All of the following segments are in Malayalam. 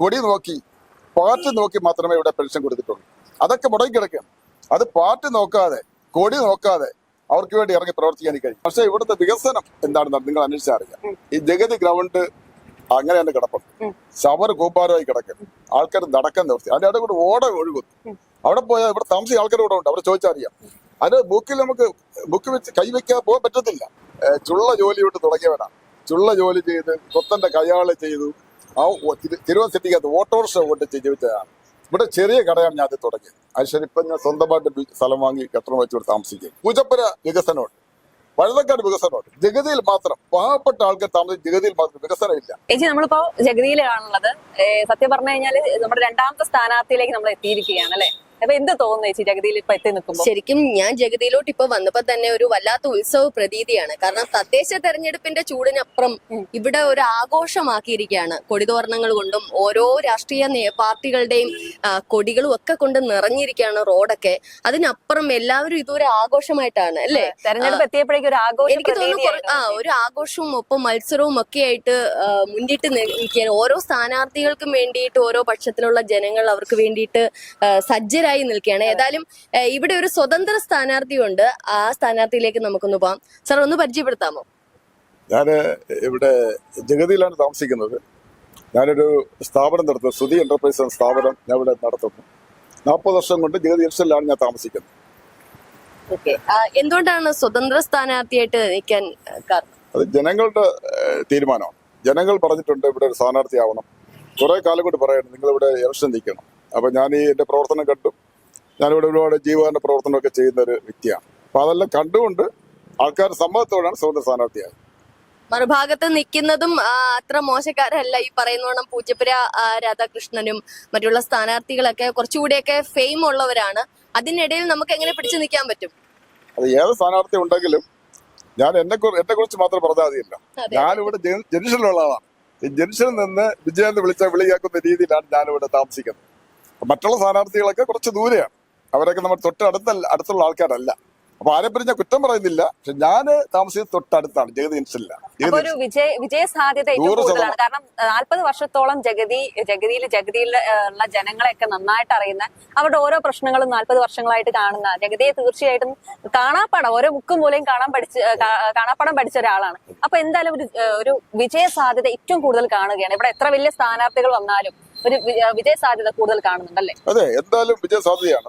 കൊടി നോക്കി പാർട്ടി നോക്കി മാത്രമേ ഇവിടെ പെൻഷൻ കൊടുത്തിട്ടുള്ളൂ. അതൊക്കെ മുടങ്ങി കിടക്കുകയാണ്. അത് പാർട്ടി നോക്കാതെ കൊടി നോക്കാതെ അവർക്ക് വേണ്ടി ഇറങ്ങി പ്രവർത്തിക്കാൻ കഴിയും. പക്ഷേ ഇവിടുത്തെ വികസനം എന്താണെന്ന് നിങ്ങൾ അന്വേഷിച്ചറിയാം. ഈ ജഗതി ഗ്രൗണ്ട് അങ്ങനെ തന്നെ കിടപ്പുണ്ട്. ശവർ കൂപ്പാരമായി കിടക്കുന്നു. ആൾക്കാർ നടക്കാൻ നിർത്തി. അതിന്റെ ഇടയിൽ കൂടെ ഓട ഒഴുകുന്നു. അവിടെ പോയാൽ ഇവിടെ താമസിക്കുന്ന ആൾക്കാർ ഇവിടെ ഉണ്ട്. അവിടെ ചോദിച്ചറിയാം. അത് ബുക്കിൽ നമുക്ക് ബുക്ക് വെച്ച് കൈവയ്ക്കാൻ പോകാൻ പറ്റത്തില്ല. ചുള്ള ജോലി കൊണ്ട് തുടങ്ങിയവരാണ്. ചുള്ള ജോലി ചെയ്ത് കൊത്തന്റെ കയ്യാള് ചെയ്തു. ആ തിരുവനന്തപുരത്തേക്കകത്ത് ഓട്ടോറിക്ഷ കൊണ്ട് ജീവിച്ചതാണ്. ഇവിടെ ചെറിയ കടയാണ് ഞാൻ അത് തുടങ്ങിയത്. അത് ശരി, ഇപ്പം ഞാൻ സ്വന്തമായിട്ട് സ്ഥലം വാങ്ങി കെട്ടിടം വെച്ചുകൊണ്ട് താമസിക്കും. പൂജപ്പുര വികസനമുണ്ട്, വഴുതക്കാട് വികസനമുണ്ട്. ജഗതിയിൽ മാത്രം പാവപ്പെട്ട ആൾക്കാർ താമസിക്കും. ജഗതിയിൽ മാത്രം വികസനമില്ല. ചേച്ചി, നമ്മളിപ്പോ ജഗതിയിലാണുള്ളത്. സത്യം പറഞ്ഞു കഴിഞ്ഞാല് നമ്മുടെ രണ്ടാമത്തെ സ്ഥാനാർത്ഥിയിലേക്ക് നമ്മൾ എത്തിയിരിക്കുകയാണ് അല്ലെ? അപ്പൊ എന്ത് തോന്നുന്നു ചേച്ചി ജഗതിയിൽ ഇപ്പൊ എത്തി നിൽക്കുമ്പോൾ? ശരിക്കും ഞാൻ ജഗതിയിലോട്ട് ഇപ്പൊ വന്നപ്പോ തന്നെ ഒരു വല്ലാത്ത ഉത്സവ പ്രതീതിയാണ്. കാരണം തദ്ദേശ തെരഞ്ഞെടുപ്പിന്റെ ചൂടിനപ്പുറം ഇവിടെ ഒരു ആഘോഷമാക്കിയിരിക്കുകയാണ്. കൊടിതോരണങ്ങൾ കൊണ്ടും ഓരോ രാഷ്ട്രീയ പാർട്ടികളുടെയും കൊടികളും ഒക്കെ കൊണ്ട് നിറഞ്ഞിരിക്കുകയാണ് റോഡൊക്കെ. അതിനപ്പുറം എല്ലാവരും ഇതൊരു ആഘോഷമായിട്ടാണ് അല്ലേ? തെരഞ്ഞെടുപ്പ് എത്തിയപ്പോഴേക്കും ഒരു ആഘോഷം, എനിക്ക് തോന്നുന്നു ഒരു ആഘോഷവും ഒപ്പം മത്സരവും ഒക്കെ ആയിട്ട് മുന്നിട്ട് നിൽക്കുകയാണ്. ഓരോ സ്ഥാനാർത്ഥികൾക്കും വേണ്ടിയിട്ട് ഓരോ പക്ഷത്തിലുള്ള ജനങ്ങൾ അവർക്ക് വേണ്ടിയിട്ട് സജ്ജരായി നിൽക്കുകയാണ്. ഏതായാലും ഇവിടെ ഒരു സ്വതന്ത്ര സ്ഥാനാർത്ഥിയുണ്ട്. ആ സ്ഥാനാർത്ഥിയിലേക്ക് നമുക്കൊന്ന് പോവാം. സാർ, ഒന്ന് പരിചയപ്പെടുത്താമോ? ഞാന് ഇവിടെ ജഗതിയിലാണ് താമസിക്കുന്നത്. ഞാനൊരു സ്ഥാപനം നടത്തുന്നു, സുധി എന്റർപ്രൈസ് എന്ന സ്ഥാപനം ഞാൻ ഇവിടെ നടത്തുന്നു. 40 വർഷം കൊണ്ട് ജഗതി ജംഗ്ഷനിലാണ് ഞാൻ താമസിക്കുന്നത്. എന്തുകൊണ്ടാണ് സ്വതന്ത്ര സ്ഥാനാർത്ഥിയായിട്ട് നിൽക്കാൻ കാരണം? അത് ജനങ്ങളുടെ തീരുമാനമാണ്. ജനങ്ങൾ പറഞ്ഞിട്ടുണ്ട് ഇവിടെ ഒരു സ്ഥാനാർത്ഥിയാവണം. കുറെ കാലം കൊണ്ട് പറയണം നിങ്ങൾ ഇവിടെ ഇലക്ഷൻ നിൽക്കണം. അപ്പൊ ഞാൻ എന്റെ പ്രവർത്തനം കണ്ടു. ഞാനിവിടെ ഒരുപാട് ജീവകാരുണ്യ പ്രവർത്തനമൊക്കെ ചെയ്യുന്ന ഒരു വ്യക്തിയാണ്. അപ്പൊ അതെല്ലാം കണ്ടുകൊണ്ട് ആൾക്കാർ സമ്മതത്തോടാണ് സ്വതന്ത്ര സ്ഥാനാർത്ഥിയായത്. മറുഭാഗത്ത് നിൽക്കുന്നതും അത്ര മോശക്കാരല്ല. ഈ പറയുന്നോണം പൂജപ്പുര രാധാകൃഷ്ണനും മറ്റുള്ള സ്ഥാനാർത്ഥികളൊക്കെ കുറച്ചുകൂടിയൊക്കെ ഫെയിം ഉള്ളവരാണ്. അതിനിടയിൽ നമുക്ക് എങ്ങനെ പിടിച്ചു നിൽക്കാൻ പറ്റും? അത് ഏത് സ്ഥാനാർത്ഥി ഉണ്ടെങ്കിലും ഞാൻ എന്നെ കുറിച്ച് മാത്രം പറഞ്ഞാൽ മതിയല്ല. ഞാനിവിടെ ജംഗ്ഷനിലുള്ള ആളാണ്. ഈ ജംഗ്ഷനിൽ നിന്ന് വിജയെന്ന് വിളിയാക്കുന്ന രീതിയിലാണ് ഞാനിവിടെ താമസിക്കുന്നത്. മറ്റുള്ള സ്ഥാനാർത്ഥികളൊക്കെ കുറച്ച് ദൂരെയാണ്. അവരൊക്കെ നമ്മൾ അടുത്തുള്ള ആൾക്കാരല്ല. അപ്പൊ ആരെപ്പറ്റി ഞാൻ കുറ്റം പറയുന്നില്ല. പക്ഷെ ഞാൻ താമസിക്കുന്നത് തൊട്ടടുത്താണ്, ജഗതി ജംഗ്ഷനിലാണ്. ഒരു വിജയ സാധ്യത ഏറ്റവും കൂടുതലാണ്. കാരണം 40 വർഷത്തോളം ജഗതിയിലുള്ള ജനങ്ങളെയൊക്കെ നന്നായിട്ട് അറിയുന്ന, അവരുടെ ഓരോ പ്രശ്നങ്ങളും 40 വർഷങ്ങളായിട്ട് കാണുന്ന, ജഗതിയെ തീർച്ചയായിട്ടും കാണാപ്പാടം ഓരോ മുക്കും മൂലയും കാണാപ്പാടം പഠിച്ച ഒരാളാണ്. അപ്പൊ എന്തായാലും ഒരു വിജയ സാധ്യത ഏറ്റവും കൂടുതൽ കാണുകയാണ്. ഇവിടെ എത്ര വലിയ സ്ഥാനാർത്ഥികൾ വന്നാലും ഒരു വിജയ സാധ്യത കൂടുതൽ കാണുന്നുണ്ടല്ലേ? അതെ, എന്തായാലും വിജയ സാധ്യതയാണ്.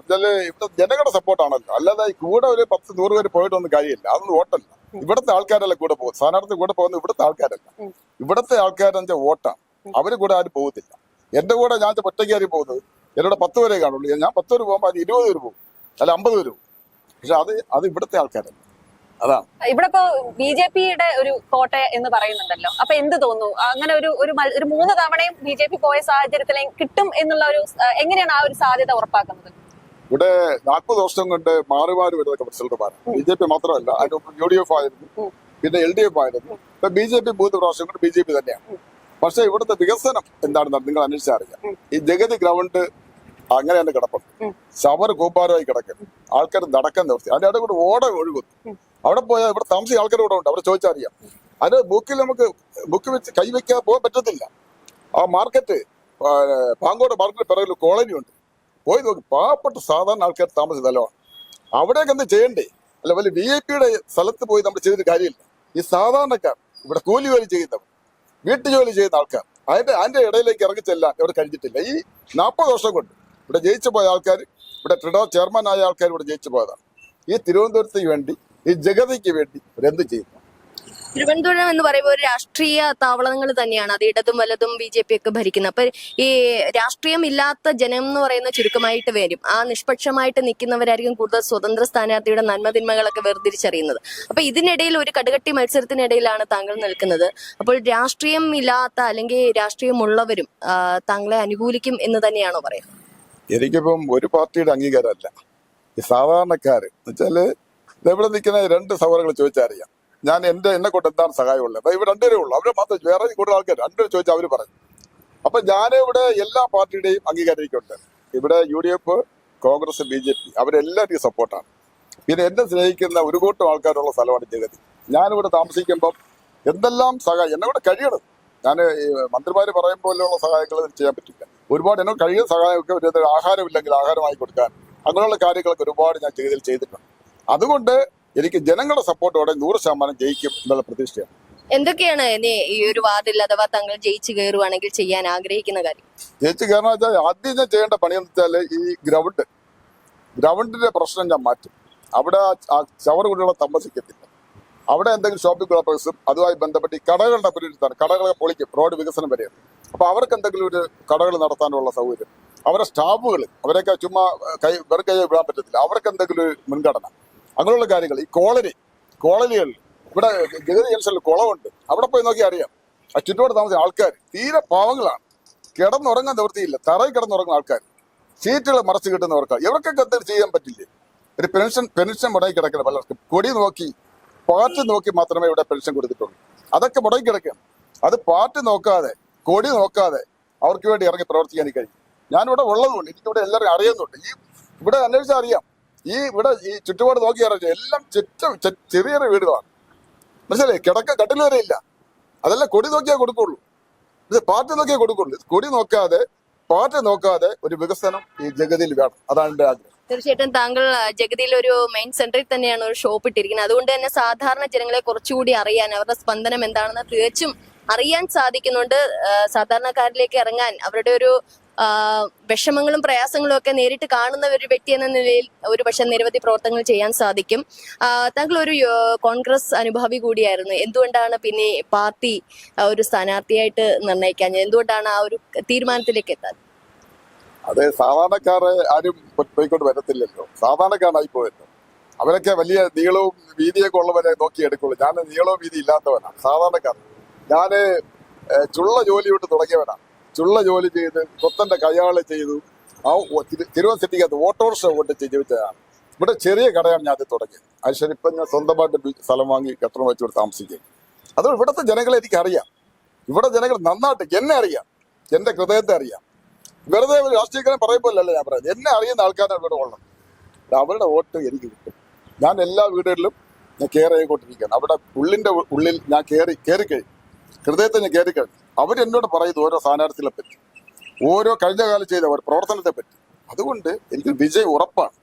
ഇവിടെ ജനങ്ങളുടെ സപ്പോർട്ടാണല്ലോ. അല്ലാതെ കൂടെ ഒരു 10-100 പേര് പോയിട്ടൊന്നും കാര്യമില്ല. അതൊന്നും വോട്ടല്ല. ഇവിടുത്തെ ആൾക്കാരല്ല കൂടെ പോകും. സ്ഥാനാർത്ഥി കൂടെ പോകുന്നത് ഇവിടുത്തെ ആൾക്കാരല്ല. ഇവിടുത്തെ ആൾക്കാരെന്ന് വോട്ടാണ്. അവര് കൂടെ ആരും പോകത്തില്ല. എന്റെ കൂടെ ഞാൻ ഒറ്റയ്ക്കാരും പോകുന്നത് എന്നോട് 10 പേരെ കാണുള്ളൂ. ഞാൻ 10 പേര് പോകുമ്പോൾ അത് 20 പേര് പോകും, അല്ല 50 പേര് പോകും. പക്ഷെ അത് ഇവിടുത്തെ ആൾക്കാരല്ല. അതാണ് ഇവിടെ ഇപ്പോ BJP-യുടെ ഒരു കോട്ട എന്ന് പറയുന്നുണ്ടല്ലോ. അപ്പൊ എന്ത് തോന്നുന്നു? അങ്ങനെ ഒരു 3 തവണയും BJP പോയ സാഹചര്യത്തിൽ കിട്ടും എന്നുള്ള ഒരു, എങ്ങനെയാണ് ആ ഒരു സാധ്യത ഉറപ്പാക്കുന്നത്? ഇവിടെ 40 വർഷം കൊണ്ട് മാറി വരുന്നതൊക്കെ റിസൾട്ടുമാർ. BJP മാത്രമല്ല, അതിന് UDF ആയിരുന്നു, പിന്നെ LDF ആയിരുന്നു. ഇപ്പൊ BJP 3 പ്രാവശ്യം കൊണ്ട് BJP തന്നെയാണ്. പക്ഷെ ഇവിടുത്തെ വികസനം എന്താണെന്ന് നിങ്ങൾ അന്വേഷിച്ചറിയാം. ഈ ജഗതി ഗ്രൗണ്ട് അങ്ങനെ തന്നെ കിടപ്പുണ്ട്. ശവർ കൂപ്പാരമായി കിടക്കുന്നു. ആൾക്കാർ നടക്കാൻ നിർത്തി. അതിന്റെ ഇടയിൽ കൂടെ ഓട ഒഴുകുന്നു. അവിടെ പോയാൽ ഇവിടെ താമസിക്കുന്ന ആൾക്കാർ ഇവിടെ ഉണ്ട്. അവിടെ ചോദിച്ചറിയാം. അത് ബുക്ക് വെച്ച് കൈവയ്ക്കാൻ പോകാൻ പറ്റത്തില്ല. ആ മാർക്കറ്റ്, പാങ്കോട് മാർക്കറ്റ് പിറകിൽ കോളനി ഉണ്ട്. പോയി നോക്കി, പാവപ്പെട്ട സാധാരണ ആൾക്കാർ താമസിച്ച സ്ഥലമാണ്. അവിടെയൊക്കെ എന്ത് ചെയ്യണ്ടേ? അല്ല, വലിയ VIP-യുടെ സ്ഥലത്ത് പോയി നമ്മൾ ചെയ്തിട്ട് കാര്യമില്ല. ഈ സാധാരണക്കാർ, ഇവിടെ കൂലി ജോലി ചെയ്യുന്നവർ, വീട്ടുജോലി ചെയ്യുന്ന ആൾക്കാർ, അതിന്റെ ഇടയിലേക്ക് ഇറങ്ങിച്ചെല്ലാൻ ഇവിടെ കഴിഞ്ഞിട്ടില്ല. ഈ 40 വർഷം കൊണ്ട് ഇവിടെ ജയിച്ചു പോയ ആൾക്കാർ, ഇവിടെ ട്രിഡോ ചെയർമാൻ ആയ ആൾക്കാർ ഇവിടെ ജയിച്ചു പോയതാണ്. ഈ തിരുവനന്തപുരത്തിന് വേണ്ടി, ഈ ജഗതിക്ക് വേണ്ടി ഇവരെന്ത് ചെയ്യുന്നു? തിരുവനന്തപുരം എന്ന് പറയുമ്പോൾ ഒരു രാഷ്ട്രീയ താവളങ്ങൾ തന്നെയാണ്. അത് ഇടതും വലതും BJP ഒക്കെ ഭരിക്കുന്നത്. അപ്പൊ ഈ രാഷ്ട്രീയം ഇല്ലാത്ത ജനം എന്ന് പറയുന്ന ചുരുക്കമായിട്ട് വരും. ആ നിഷ്പക്ഷമായിട്ട് നിൽക്കുന്നവരായിരിക്കും കൂടുതൽ സ്വതന്ത്ര സ്ഥാനാർത്ഥിയുടെ നന്മതിന്മകളൊക്കെ വേർതിരിച്ചറിയുന്നത്. അപ്പൊ ഇതിനിടയിൽ ഒരു കടുകട്ടി മത്സരത്തിനിടയിലാണ് താങ്കൾ നിൽക്കുന്നത്. അപ്പോൾ രാഷ്ട്രീയം ഇല്ലാത്ത അല്ലെങ്കിൽ രാഷ്ട്രീയമുള്ളവരും താങ്കളെ അനുകൂലിക്കും എന്ന് തന്നെയാണോ പറയുന്നത്? എനിക്കിപ്പം ഒരു പാർട്ടിയുടെ അംഗീകാരമല്ല. ഈ സാധാരണക്കാര് വെച്ചാല് ഇവിടെ നിൽക്കുന്ന 2 സഹോദരങ്ങൾ ചോദിച്ചറിയാം. ഞാൻ എന്നെ കൊണ്ട് എന്താണ് സഹായമുള്ളത്? ഇവർ 2 പേരേ ഉള്ളൂ. അവരെ മാത്രം വേറെ കൂടുതൽ ആൾക്കാർ 2 പേര് ചോദിച്ചാൽ അവർ പറയും. അപ്പൊ ഞാനിവിടെ എല്ലാ പാർട്ടിയുടെയും അംഗീകാരം എനിക്കുണ്ട്. ഇവിടെ UDF, കോൺഗ്രസ്, BJP അവരെല്ലാവരും സപ്പോർട്ടാണ്. പിന്നെ എന്നെ സ്നേഹിക്കുന്ന ഒരു കൂട്ടം ആൾക്കാരുള്ള സ്ഥലമാണ് ജഗതി. ഞാനിവിടെ താമസിക്കുമ്പം എന്തെല്ലാം സഹായം എന്നെ കൂടെ കഴിയണം. ഞാൻ ഈ മന്ത്രിമാര് പറയും പോലെയുള്ള സഹായങ്ങൾ ചെയ്യാൻ പറ്റില്ല. ഒരുപാട് എന്നോട് കഴിയുന്ന സഹായമൊക്കെ ഒരു ആഹാരമില്ലെങ്കിൽ ആഹാരമായി കൊടുക്കാൻ, അങ്ങനെയുള്ള കാര്യങ്ങളൊക്കെ ഒരുപാട് ഞാൻ ചെയ്തിട്ടുണ്ട്. അതുകൊണ്ട് എനിക്ക് ജനങ്ങളുടെ സപ്പോർട്ടോടെ 100% ജയിക്കും എന്നുള്ള പ്രതീക്ഷയാണ്. എന്തൊക്കെയാണ് ഇനി ഈ ഒരു വാർഡിൽ അഥവാ താങ്കൾ ജയിച്ചു കയറുവാണെങ്കിൽ ചെയ്യാൻ ആഗ്രഹിക്കുന്ന കാര്യം? ജയിച്ചു കയറണം വെച്ചാൽ ആദ്യം ഞാൻ ചെയ്യേണ്ട പണിയെന്ന് വെച്ചാൽ ഈ ഗ്രൗണ്ടിന്റെ പ്രശ്നം ഞാൻ മാറ്റും. അവിടെ ആ ചവറ് കുട്ടികളെ താമസിക്കത്തില്ല. അവിടെ എന്തെങ്കിലും ഷോപ്പിംഗ് കോംപ്ലക്സും അതുമായി ബന്ധപ്പെട്ട് ഈ കടകളുടെ പുനരുദ്ധാരണം, കടകളെ പൊളിക്കും, റോഡ് വികസനം വരെയാണ്. അപ്പൊ അവർക്ക് എന്തെങ്കിലും ഒരു കടകൾ നടത്താനുള്ള സൗകര്യം, അവരുടെ സ്റ്റാഫുകൾ അവരൊക്കെ ചുമ്മാ വെറും കൈ വിടാൻ പറ്റത്തില്ല, അവർക്ക് എന്തെങ്കിലും ഒരു മുൻഗണന, അങ്ങനെയുള്ള കാര്യങ്ങൾ. ഈ കോളനികൾ ഇവിടെ ജഗതി ജംഗ്ഷനിൽ കുളമുണ്ട്, അവിടെ പോയി നോക്കി അറിയാം. ആ ചുറ്റുപാട് താമസിക്കുന്ന ആൾക്കാർ തീരെ പാവങ്ങളാണ്. കിടന്നുറങ്ങാൻ നിവൃത്തിയില്ല, തറയിൽ കിടന്നുറങ്ങുന്ന ആൾക്കാർ, സീറ്റുകൾ മറച്ചു കിട്ടുന്നവർക്ക് ഇവർക്കൊക്കെ എന്തെങ്കിലും ചെയ്യാൻ പറ്റില്ലേ? ഒരു പെൻഷൻ മുടങ്ങി കിടക്കണം. പലർക്കും പാർട്ടി നോക്കി മാത്രമേ ഇവിടെ പെൻഷൻ കൊടുത്തിട്ടുള്ളൂ. അതൊക്കെ മുടങ്ങി കിടക്കണം. അത് പാർട്ടി നോക്കാതെ, കൊടി നോക്കാതെ അവർക്ക് വേണ്ടി ഇറങ്ങി പ്രവർത്തിക്കാൻ കഴിയും. ഞാനിവിടെ ഉള്ളതുകൊണ്ട് എനിക്കിവിടെ എല്ലാവരും അറിയുന്നുണ്ട്. ഇവിടെ അന്വേഷിച്ചാൽ അറിയാം. ഈ ചുറ്റുപാട് നോക്കി അറിയാം, എല്ലാം ചെറിയ വീടുകളാണ്. മനസ്സിലായി? കട്ടിൽ വരെ ഇല്ല. അതെല്ലാം കൊടി നോക്കിയാൽ കൊടുക്കുള്ളൂ. ഇത് പാർട്ടി നോക്കിയാൽ കൊടുക്കുള്ളൂ. കൊടി നോക്കാതെ, പാർട്ടി നോക്കാതെ ഒരു വികസനം ഈ ജഗതിയിൽ വേണം. അതാണ് എന്റെ ആഗ്രഹം. തീർച്ചയായിട്ടും താങ്കൾ ജഗതിയിൽ ഒരു മെയിൻ സെന്ററിൽ തന്നെയാണ് ഒരു ഷോപ്പ് ഇട്ടിരിക്കുന്നത്. അതുകൊണ്ട് തന്നെ സാധാരണ ജനങ്ങളെ കുറച്ചുകൂടി അറിയാൻ, അവരുടെ സ്പന്ദനം എന്താണെന്ന് തികച്ചും അറിയാൻ സാധിക്കുന്നുണ്ട്. സാധാരണക്കാരിലേക്ക് ഇറങ്ങാൻ, അവരുടെ ഒരു വിഷമങ്ങളും പ്രയാസങ്ങളും ഒക്കെ നേരിട്ട് കാണുന്ന ഒരു വ്യക്തി എന്ന നിലയിൽ ഒരു പക്ഷെ നിരവധി പ്രവർത്തനങ്ങൾ ചെയ്യാൻ സാധിക്കും. താങ്കൾ ഒരു കോൺഗ്രസ് അനുഭാവി കൂടിയായിരുന്നു. എന്തുകൊണ്ടാണ് പിന്നെ പാർട്ടി ഒരു സ്ഥാനാർത്ഥിയായിട്ട് നിർണ്ണയിക്കാൻ, എന്തുകൊണ്ടാണ് ആ ഒരു തീരുമാനത്തിലേക്ക് എത്താൻ? അത് സാധാരണക്കാരെ ആരും പോയിക്കൊണ്ട് വരത്തില്ലല്ലോ, സാധാരണക്കാരായി പോയല്ലോ. അവരൊക്കെ വലിയ നീളവും വീതിയൊക്കെ ഉള്ളവരെ നോക്കിയെടുക്കുള്ളൂ. ഞാൻ നീളവും വീതി ഇല്ലാത്തവനാണ്, സാധാരണക്കാരൻ. ഞാന് ചുള്ള ജോലി കൊണ്ട് തുടങ്ങിയവനാണ്. ചുള്ള ജോലി ചെയ്ത് കൊത്തന്റെ കയ്യാള് ചെയ്തു. ആ തിരുവനന്തപുരത്തേക്കകത്ത് ഓട്ടോറിക്ഷ കൊണ്ട് ജീവിച്ചതാണ്. ഇവിടെ ചെറിയ കടയാണ് ഞാൻ തുടങ്ങിയത്. അതിനുശേഷം ഇപ്പം ഞാൻ സ്വന്തമായിട്ട് സ്ഥലം വാങ്ങി കെട്ടിടം വെച്ചുകൊണ്ട് താമസിക്കുക. അതുകൊണ്ട് ഇവിടുത്തെ ജനങ്ങളെ എനിക്കറിയാം. ഇവിടെ ജനങ്ങൾ നന്നായിട്ട് എന്നെ അറിയാം, എന്റെ ഹൃദയത്തെ അറിയാം. വെറുതെ ഒരു രാഷ്ട്രീയക്കാരൻ പറയുമ്പോഴല്ല ഞാൻ പറയുന്നത്. എന്നെ അറിയുന്ന ആൾക്കാരാണ് ഇവിടെ ഉള്ളത്. അവരുടെ വോട്ട് എനിക്ക് കിട്ടും. ഞാൻ എല്ലാ വീടുകളിലും ഞാൻ കെയർ ചെയ്തുകൊണ്ടിരിക്കുകയാണ്. അവിടെ ഉള്ളിൽ ഞാൻ കയറിക്കഴിഞ്ഞു, ഹൃദയത്തെ ഞാൻ കയറിക്കഴിഞ്ഞു. അവരെന്നോട് പറയുന്നു ഓരോ സ്ഥാനാർത്ഥികളെ പറ്റി, ഓരോ കഴിഞ്ഞ കാലം ചെയ്ത ഒരു പ്രവർത്തനത്തെ പറ്റി. അതുകൊണ്ട് എനിക്ക് വിജയം ഉറപ്പാണ്,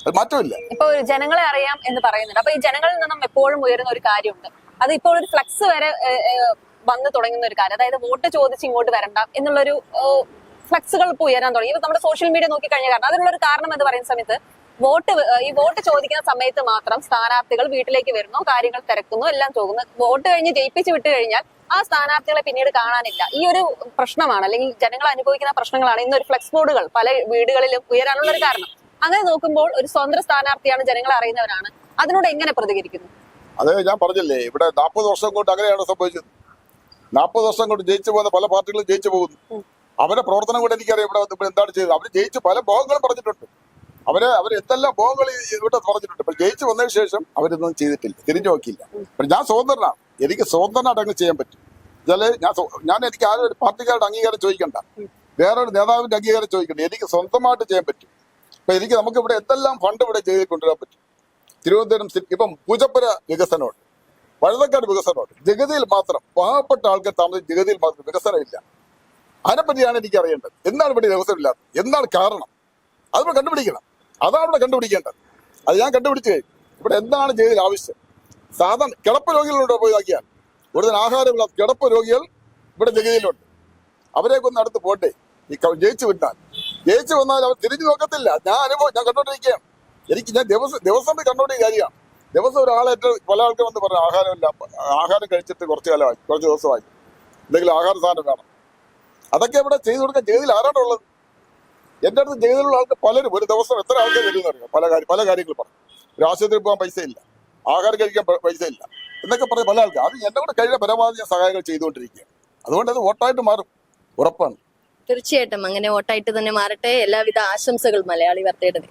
അത് മാറ്റമില്ല. ഇപ്പൊ ജനങ്ങളെ അറിയാം എന്ന് പറയുന്നുണ്ട്. അപ്പൊ ഈ ജനങ്ങളിൽ നിന്നും എപ്പോഴും ഉയരുന്ന ഒരു കാര്യമുണ്ട്. അത് ഇപ്പോൾ ഒരു ഫ്ലക്സ് വരെ വന്ന് തുടങ്ങുന്ന ഒരു കാര്യം. അതായത് വോട്ട് ചോദിച്ച് ഇങ്ങോട്ട് വരണ്ട എന്നുള്ളൊരു ഫ്ലക്സുകൾ ഇപ്പോൾ ഉയരാൻ തുടങ്ങി. ഇപ്പൊ നമ്മുടെ സോഷ്യൽ മീഡിയ നോക്കി കഴിഞ്ഞ കാരണം അതിനുള്ള ഒരു കാരണം എന്ന് പറയുന്ന സമയത്ത് വോട്ട് ചോദിക്കുന്ന സമയത്ത് മാത്രം സ്ഥാനാർത്ഥികൾ വീട്ടിലേക്ക് വരുന്നു, കാര്യങ്ങൾ തിരക്കുന്നു, എല്ലാം പോകുന്നു. വോട്ട് കഴിഞ്ഞ് ജയിപ്പിച്ച് വിട്ട് കഴിഞ്ഞാൽ ആ സ്ഥാനാർത്ഥികളെ പിന്നീട് കാണാനില്ല. ഈ ഒരു പ്രശ്നമാണ്, അല്ലെങ്കിൽ ജനങ്ങൾ അനുഭവിക്കുന്ന പ്രശ്നങ്ങളാണ് ഇന്നൊരു ഫ്ലെക്സ് ബോർഡുകൾ പല വീടുകളിലും ഉയരാനുള്ള ഒരു കാരണം. അങ്ങനെ നോക്കുമ്പോൾ ഒരു സ്വതന്ത്ര സ്ഥാനാർത്ഥിയാണ്, ജനങ്ങൾ അറിയുന്നവരാണ്, അതിനോട് എങ്ങനെ പ്രതികരിക്കുന്നു? അത് ഞാൻ പറഞ്ഞില്ലേ, ഇവിടെ 40 വർഷം കൊണ്ട് അങ്ങനെയാണ് സംഭവിച്ചത്. 40 വർഷം കൊണ്ട് ജയിച്ചു പോകുന്ന പല പാർട്ടികളും ജയിച്ചു പോകുന്നു. അവരുടെ പ്രവർത്തനം കൊണ്ട് എനിക്കറിയാം ഇവിടെ എന്താണ് ചെയ്തത്. അവർ ജയിച്ച് പല ഭോഗങ്ങളും പറഞ്ഞിട്ടുണ്ട്. അവർ എന്തെല്ലാം ഭോഗങ്ങൾ ഇവിടെ പറഞ്ഞിട്ടുണ്ട്. ഇപ്പൊ ജയിച്ചു വന്നതിന് ശേഷം അവരൊന്നും ചെയ്തിട്ടില്ല, തിരിഞ്ഞു നോക്കിയില്ല. ഞാൻ സ്വതന്ത്രനാണ്, എനിക്ക് സ്വതന്ത്രനായിട്ട് അങ്ങ് ചെയ്യാൻ പറ്റും. ഞാൻ എനിക്ക് ആരും ഒരു പാർട്ടിക്കാരുടെ അംഗീകാരം ചോദിക്കണ്ട, വേറൊരു നേതാവിന്റെ അംഗീകാരം ചോദിക്കണ്ട. എനിക്ക് സ്വന്തമായിട്ട് ചെയ്യാൻ പറ്റും. ഇപ്പൊ നമുക്ക് ഇവിടെ എന്തെല്ലാം ഫണ്ട് ഇവിടെ ചെയ്ത് കൊണ്ടുവരാൻ പറ്റും. തിരുവനന്തപുരം ഇപ്പം പൂജപ്പുര വികസനമുണ്ട്, വഴുതക്കാട് വികസനമുണ്ട്. ജഗതിയിൽ മാത്രം പാവപ്പെട്ട ആൾക്കാർ താമസിച്ച് ജഗതിയിൽ മാത്രം വികസനമില്ല. അതിനെപ്പറ്റിയാണ് എനിക്ക് അറിയേണ്ടത്. എന്താണ് ഇവിടെ വികസനമില്ലാത്തത്, എന്താണ് കാരണം, അത് ഇവിടെ കണ്ടുപിടിക്കണം. അതാണ് ഇവിടെ കണ്ടുപിടിക്കേണ്ടത്. അത് ഞാൻ കണ്ടുപിടിച്ചു കഴിഞ്ഞു. ഇവിടെ എന്താണ് ജഗതിയിൽ ആവശ്യം. സാധാരണ കിടപ്പ് രോഗികളുണ്ടോ പോയി നോക്കിയാൽ കൂടുതൽ ആഹാരമില്ലാത്ത കിടപ്പ് രോഗികൾ ഇവിടെ ജഗതിയിലുണ്ട്. അവരെയൊക്കെ ഒന്ന് അടുത്ത് പോട്ടെ. ഈ ജയിച്ചു വന്നാൽ അവർ തിരിഞ്ഞു നോക്കത്തില്ല. ഞാൻ കണ്ടോണ്ടിരിക്കുകയാണ്. ഞാൻ ദിവസം കണ്ടോണ്ടിരിക്കുന്ന കാര്യമാണ്. ദിവസം ഒരാളേറ്റ് പല ആൾക്കാർ വന്ന് പറഞ്ഞു ആഹാരം കഴിച്ചിട്ട് കുറച്ച് ദിവസമായി എന്തെങ്കിലും ആഹാര സാധനം വേണം. അതൊക്കെ ഇവിടെ ചെയ്തു കൊടുക്കാൻ ജഗതിയിൽ ആരാണുള്ളത്? എന്റെ അടുത്ത് ജഗതിയിലുള്ള ആൾക്ക് പലരും ഒരു ദിവസം എത്ര ആൾക്കാർ വരുമെന്ന് അറിയാം. പല കാര്യങ്ങൾ പറഞ്ഞു. ഒരു ആശുപത്രിയിൽ പോകാൻ പൈസ ഇല്ല, ആഹാരം കഴിക്കാൻ പൈസ ഇല്ല എന്നൊക്കെ പറഞ്ഞ പല ആൾക്കാർ. അത് എന്റെ കൂടെ കഴിയുന്ന പരമാവധി ഞാൻ സഹായങ്ങൾ ചെയ്തുകൊണ്ടിരിക്കുക. അതുകൊണ്ട് അത് വോട്ടായിട്ട് മാറും, ഉറപ്പാണ്. തീർച്ചയായിട്ടും അങ്ങനെ വോട്ടായിട്ട് തന്നെ മാറട്ടെ. എല്ലാവിധ ആശംസകൾ മലയാളി വാർത്തയുടെ.